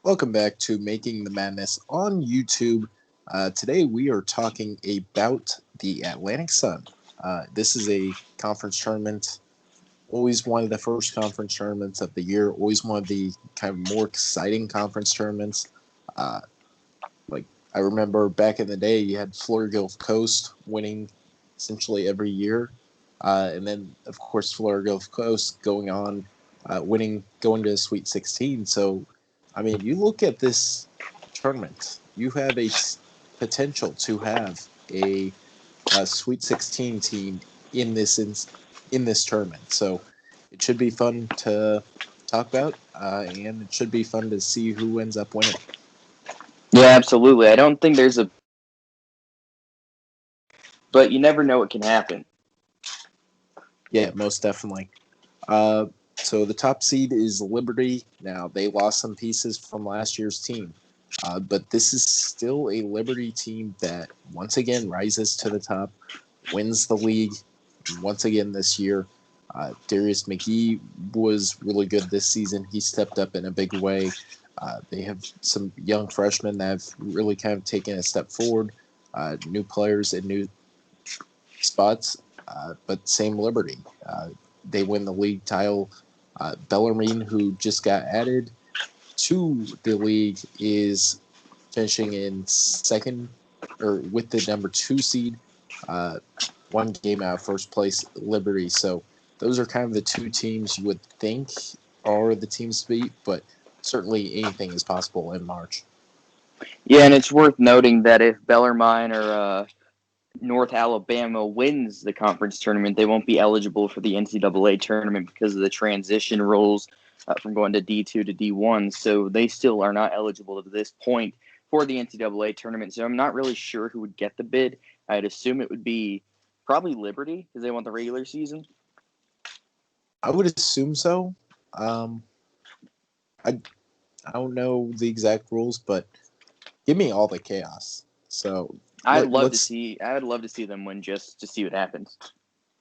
Welcome back to Making the Madness on YouTube. Today we are talking about the Atlantic Sun. This is a conference tournament, always one of the first conference tournaments of the year, always one of the kind of more exciting conference tournaments. Uh, like I remember back in the day, you had Florida Gulf Coast winning essentially every year, and then of course Florida Gulf Coast going to the Sweet 16. So, I mean, you look at this tournament, you have potential to have a Sweet 16 team in this tournament. So, it should be fun to talk about, and it should be fun to see who ends up winning. Yeah, absolutely. I don't think there's a, but you never know what can happen. Yeah, most definitely. Uh, so the top seed is Liberty. Now they lost some pieces from last year's team, but this is still a Liberty team that once again rises to the top, wins the league once again this year. Darius McGee was really good this season. He stepped up in a big way. They have some young freshmen that have really kind of taken a step forward, new players in new spots, but same Liberty. They win the league title. Bellarmine, who just got added to the league, is finishing in second or with the number 2 seed, uh, one game out of first place, Liberty. So those are kind of the two teams you would think are the teams to beat, but certainly anything is possible in March. Yeah, and it's worth noting that if Bellarmine or North Alabama wins the conference tournament, they won't be eligible for the NCAA tournament because of the transition rules from going to D2 to D1. So they still are not eligible to this point for the NCAA tournament. So I'm not really sure who would get the bid. I'd assume it would be probably Liberty because they want the regular season. I would assume so. Um, I I don't know the exact rules, but give me all the chaos. So let's I'd love to see them win just to see what happens.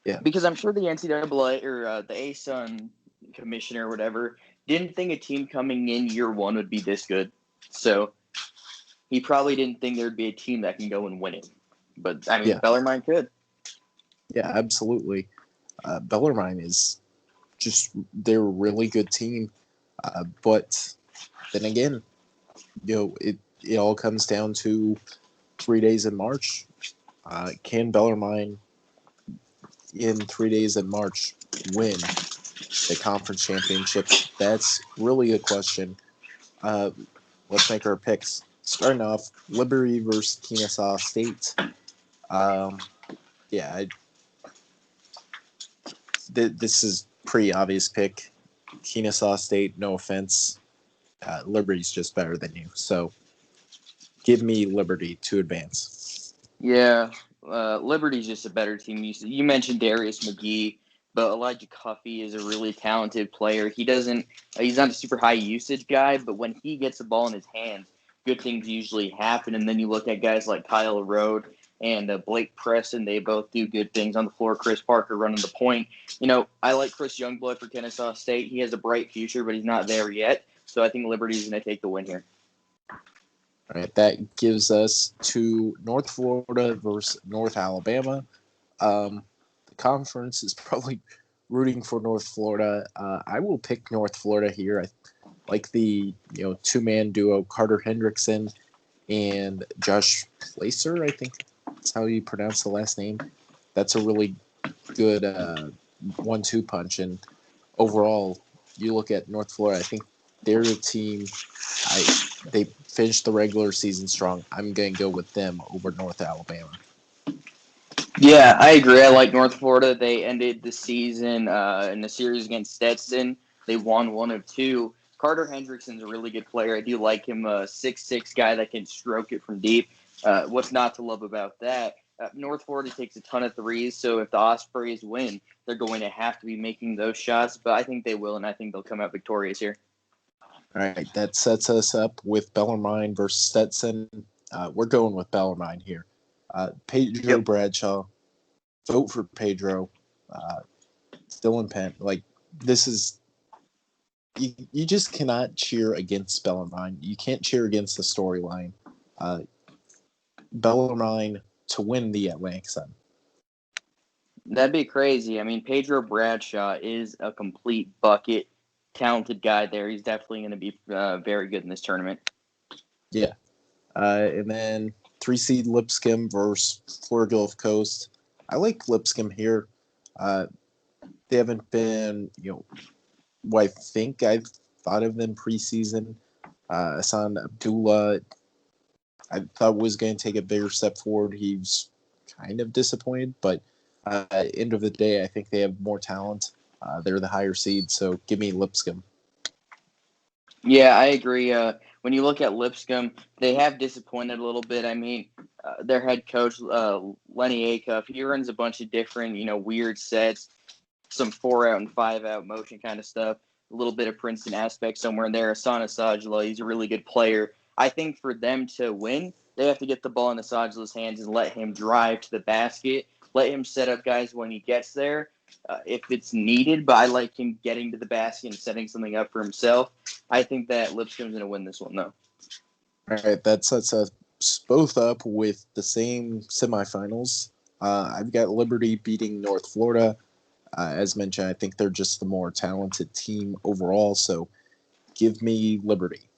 yeah. Because I'm sure the NCAA or the ASUN commissioner or whatever didn't think a team coming in year one would be this good. So he probably didn't think there'd be a team that can go and win it. But I mean, Yeah, Bellarmine could. yeah, absolutely. Bellarmine is just they're a really good team, but then again, it all comes down to 3 days in March. Can Bellarmine in 3 days in March win the conference championship? That's really a question. Uh, let's make our picks. Starting off, Liberty versus Kennesaw State. Um, yeah, this is pretty obvious pick. Kennesaw State, no offense. Liberty's just better than you. So give me Liberty to advance. Yeah, Liberty's just a better team. You mentioned Darius McGee, but Elijah Cuffey is a really talented player. He's not a super high usage guy, but when he gets the ball in his hands, good things usually happen. And then you look at guys like Kyle Rode and Blake Preston. They both do good things on the floor. Chris Parker running the point. I like Chris Youngblood for Kennesaw State. He has a bright future, but he's not there yet. So I think Liberty's going to take the win here. All right, that gives us to North Florida versus North Alabama. The conference is probably rooting for North Florida. I will pick North Florida here. I like the 2-man duo Carter Hendrickson and Josh Placer. I think that's how you pronounce the last name. That's a really good 1-2 punch. And overall, you look at North Florida. I think they're a team. They finished the regular season strong. I'm going to go with them over North Alabama. Yeah, I agree. I like North Florida. They ended the season in a series against Stetson. They won one of two. Carter Hendrickson's a really good player. I do like him, a 6'6" guy that can stroke it from deep. What's not to love about that? North Florida takes a ton of threes, so if the Ospreys win, they're going to have to be making those shots. But I think they will, and I think they'll come out victorious here. All right, that sets us up with Bellarmine versus Stetson. We're going with Bellarmine here. Pedro Yep. Bradshaw, vote for Pedro. Still in pen. Like this is you just cannot cheer against Bellarmine. You can't cheer against the storyline. Bellarmine to win the Atlantic Sun. That'd be crazy. I mean, Pedro Bradshaw is a complete bucket, talented guy there. He's definitely going to be very good in this tournament. Yeah. And then 3 seed Lipscomb versus Florida Gulf Coast. I like Lipscomb here. They haven't been, what I think I've thought of them preseason. Hassan Abdullah, I thought was going to take a bigger step forward. He's kind of disappointed, but end of the day, I think they have more talent. They're the higher seed, so give me Lipscomb. Yeah, I agree. When you look at Lipscomb, they have disappointed a little bit. I mean, their head coach, Lenny Acuff, he runs a bunch of different, weird sets, some 4-out and 5-out motion kind of stuff, a little bit of Princeton aspect somewhere in there. Asana Sajala, he's a really good player. I think for them to win, they have to get the ball in Asajala's hands and let him drive to the basket, let him set up guys when he gets there. If it's needed, but I like him getting to the basket and setting something up for himself. I think that Lipscomb's going to win this one, though. All right, that sets us both up with the same semifinals. I've got Liberty beating North Florida. As mentioned, I think they're just the more talented team overall, so give me Liberty.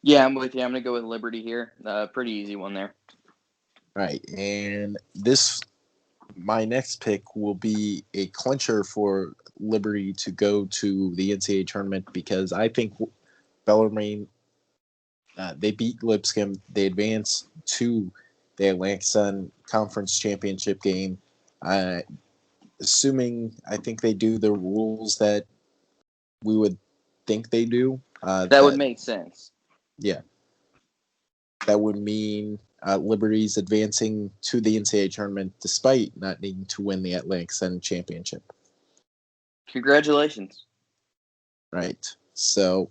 Yeah, I'm with you. I'm going to go with Liberty here. Pretty easy one there. All right, and my next pick will be a clincher for Liberty to go to the NCAA tournament because I think Bellarmine, they beat Lipscomb. They advance to the Atlantic Sun Conference Championship game. Assuming I think they do the rules that we would think they do. That would make sense. Yeah. That would mean Liberty's advancing to the NCAA tournament despite not needing to win the Atlantic Sun Championship. Congratulations. Right. So,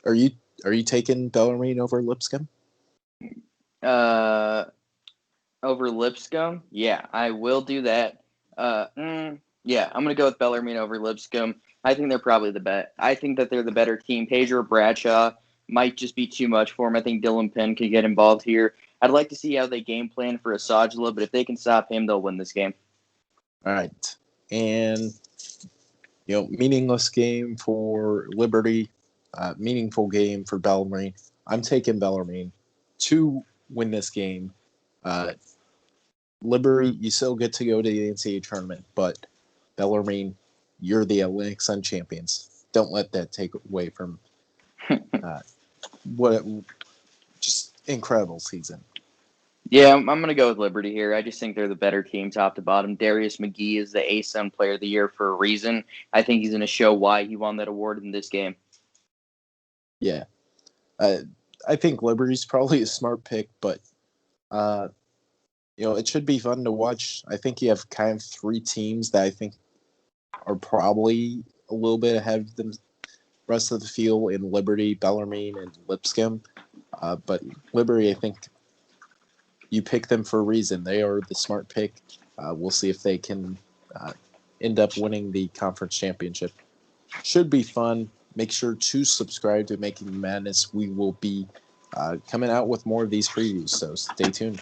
are you taking Bellarmine over Lipscomb? Over Lipscomb? Yeah, I will do that. Yeah, I'm going to go with Bellarmine over Lipscomb. I think they're probably the bet. I think that they're the better team. Pedro Bradshaw might just be too much for him. I think Dylan Penn could get involved here. I'd like to see how they game plan for Asajala, but if they can stop him, they'll win this game. All right. And, meaningless game for Liberty, meaningful game for Bellarmine. I'm taking Bellarmine to win this game. Liberty, you still get to go to the NCAA tournament, but Bellarmine, you're the Atlantic Sun champions. Don't let that take away from just incredible season. Yeah, I'm going to go with Liberty here. I just think they're the better team top to bottom. Darius McGee is the ASUN Player of the Year for a reason. I think he's going to show why he won that award in this game. Yeah. I think Liberty's probably a smart pick, but it should be fun to watch. I think you have kind of 3 teams that I think are probably a little bit ahead of the rest of the field in Liberty, Bellarmine, and Lipscomb. But Liberty, I think you pick them for a reason. They are the smart pick. We'll see if they can end up winning the conference championship. Should be fun. Make sure to subscribe to Making Madness. We will be coming out with more of these previews, so stay tuned.